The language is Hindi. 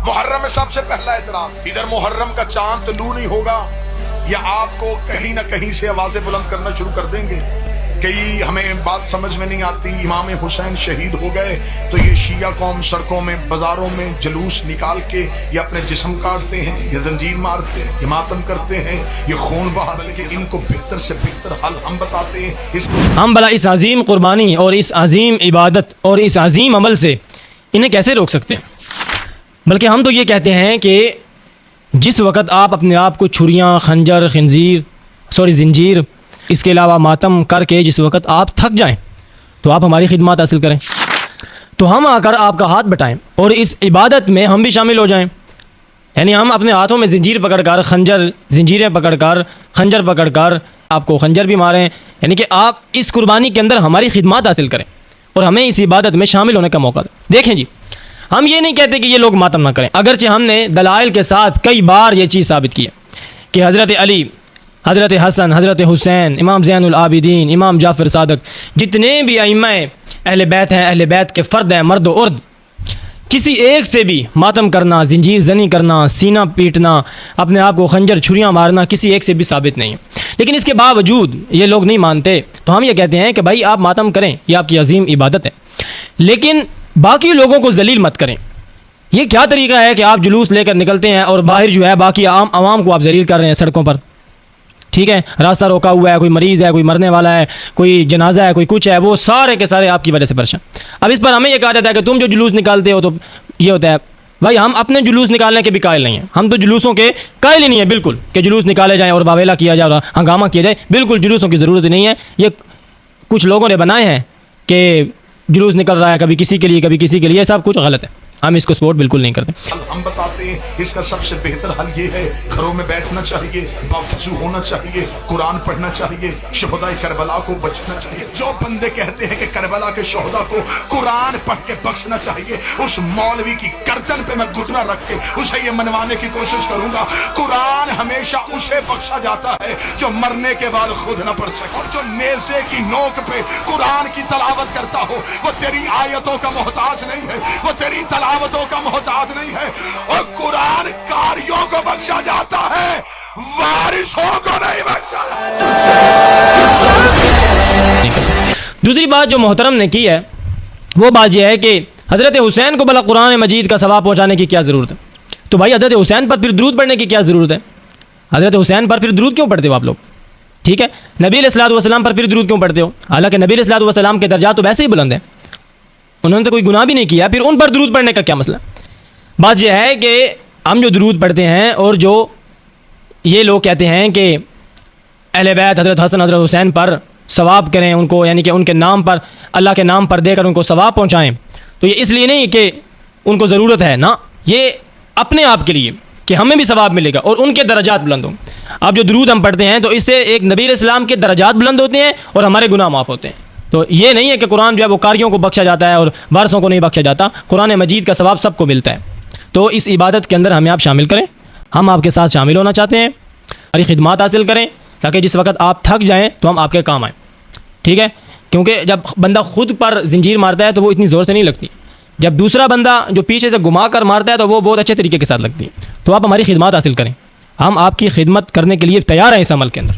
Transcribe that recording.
मुहर्रम में सबसे पहला एतराज, इधर मुहर्रम का चांद तलू नहीं होगा या आपको कहीं ना कहीं से आवाजें बुलंद करना शुरू कर देंगे। कई हमें बात समझ में नहीं आती, इमाम हुसैन शहीद हो गए तो ये शिया कौम सड़कों में बाजारों में जुलूस निकाल के ये अपने जिस्म काटते हैं, ये जंजीर मारते हैं, ये मातम करते हैं, ये खून बहा के इनको बेहतर से बेहतर हल हम बताते हैं। हम भला इस अजीम कुर्बानी और इस अजीम इबादत और इस अजीम अमल से इन्हें कैसे रोक सकते हैं? बल्कि हम तो ये कहते हैं कि जिस वक़्त आप अपने आप को छुरियाँ, खंजर, जंजीर, इसके अलावा मातम करके जिस वक़्त आप थक जाएं तो आप हमारी खिदमत हासिल करें, तो हम आकर आपका हाथ बटाएं और इस इबादत में हम भी शामिल हो जाएं। यानी हम अपने हाथों में जंजीर पकड़कर, जंजीरें पकड़कर, खंजर पकड़कर आपको खंजर भी मारें, यानी कि आप इस कुर्बानी के अंदर हमारी खिदमत हासिल करें और हमें इस इबादत में शामिल होने का मौका दें। देखें जी, हम ये नहीं कहते कि ये लोग मातम ना करें, अगरचे हमने दलाइल के साथ कई बार ये चीज़ साबित की है कि हज़रत अली, हज़रत हसन, हज़रत हुसैन, इमाम ज़ैनुल आबिदीन, इमाम जाफ़र सादक, जितने भी अइम्माए अहले बैत हैं, अहले बैत के फ़र्द हैं, मर्द उर्द, किसी एक से भी मातम करना, जंजीर जनी करना, सीना पीटना, अपने आप को खंजर छुरियाँ मारना किसी एक से भी साबित नहीं है। लेकिन इसके बावजूद ये लोग नहीं मानते, तो हम ये कहते हैं कि भाई आप मातम करें, ये आपकी अजीम इबादत है, लेकिन बाकी लोगों को जलील मत करें। ये क्या तरीका है कि आप जुलूस लेकर निकलते हैं और बाहर जो है बाकी आवाम को आप जलील कर रहे हैं सड़कों पर, ठीक है, रास्ता रोका हुआ है, कोई मरीज़ है, कोई मरने वाला है, कोई जनाजा है, कोई कुछ है, वो सारे के सारे आपकी वजह से परेशान। अब इस पर हमें ये कहा जाता है कि तुम जो जुलूस निकालते हो, तो ये होता है भाई हम अपने जुलूस निकालने के भी कायल नहीं हैं, हम तो जुलूसों के कायल ही नहीं है बिल्कुल कि जुलूस निकाले जाएँ और वावेला किया जाए और हंगामा किया जाए। बिल्कुल जुलूसों की ज़रूरत नहीं है, ये कुछ लोगों ने बनाए हैं कि जुलूस निकल रहा है कभी किसी के लिए कभी किसी के लिए, ये सब कुछ गलत है, हम इसको सपोर्ट बिल्कुल नहीं करते। हम बताते हैं इसका सबसे बेहतर हल ये है, घरों में बैठना चाहिए, बावजूद होना चाहिए, कुरान पढ़ना चाहिए, शोहदाए करबला को बचना चाहिए। जो बंदे कहते हैं कि करबला के शोहदा को कुरान पढ़ के बख्शना चाहिए, उस मौलवी की गर्दन पे मैं घुटना रख के उसे ये मनवाने की कोशिश करूंगा, कुरान हमेशा उसे बख्शा जाता है जो मरने के बाद खुद न पढ़ सके। और जो नेज़े की नोक पे कुरान की तलावत करता हो, वो तेरी आयतों का मोहताज नहीं है, वो तेरी तलावतों का मोहताज नहीं है। और कुरान कारियों को बख्शा जाता है, वारिसों को नहीं बख्शा जाता। दूसरी बात जो मोहतरम ने की है वो बात यह है कि हज़रत हुसैन को भला कुरान मजीद का सवाब पहुँचाने की क्या ज़रूरत है? तो भाई हज़रत हुसैन पर फिर दुरूद पढ़ने की क्या ज़रूरत है? हज़रत हुसैन पर फिर दुरूद क्यों पढ़ते हो आप लोग? ठीक है, नबी अलैहिस्सलातु वस्सलाम पर फिर दुरूद क्यों पढ़ते हो? हालांकि नबी अलैहिस्सलातु वस्सलाम के दर्जात तो वैसे ही बुलंद हैं, उन्होंने तो कोई गुनाह भी नहीं किया, फिर उन पर दुरूद पढ़ने का क्या मसला? बात यह है कि हम जो दुरूद पढ़ते हैं और जो ये लोग कहते हैं कि अहले बैत हज़रत हसन हज़रत हुसैन पर सवाब करें उनको, यानी कि उनके नाम पर, अल्लाह के नाम पर देकर उनको सवाब पहुँचाएँ, तो ये इसलिए नहीं कि उनको ज़रूरत है ना, ये अपने आप के लिए कि हमें भी सवाब मिलेगा और उनके दर्जात बुलंद हों। अब जो दुरूद हम पढ़ते हैं तो इससे एक नबी अलैहिस्सलाम के दर्जात बुलंद होते हैं और हमारे गुनाह माफ़ होते हैं। तो ये नहीं है कि कुरान जो है वो कारियों को बख्शा जाता है और वारसों को नहीं बख्शा जाता, कुरान मजीद का सवाब सबको मिलता है। तो इस इबादत के अंदर हमें आप शामिल करें, हम आपके साथ शामिल होना चाहते हैं, हमारी खिदमत हासिल करें ताकि जिस वक्त आप थक जाएँ तो हम आपके काम आएँ, ठीक है? क्योंकि जब बंदा खुद पर जंजीर मारता है तो वो इतनी ज़ोर से नहीं लगती, जब दूसरा बंदा जो पीछे से घुमा कर मारता है तो वो बहुत अच्छे तरीके के साथ लगती है। तो आप हमारी खिदमत हासिल करें, हम आपकी खिदमत करने के लिए तैयार हैं इस अमल के अंदर।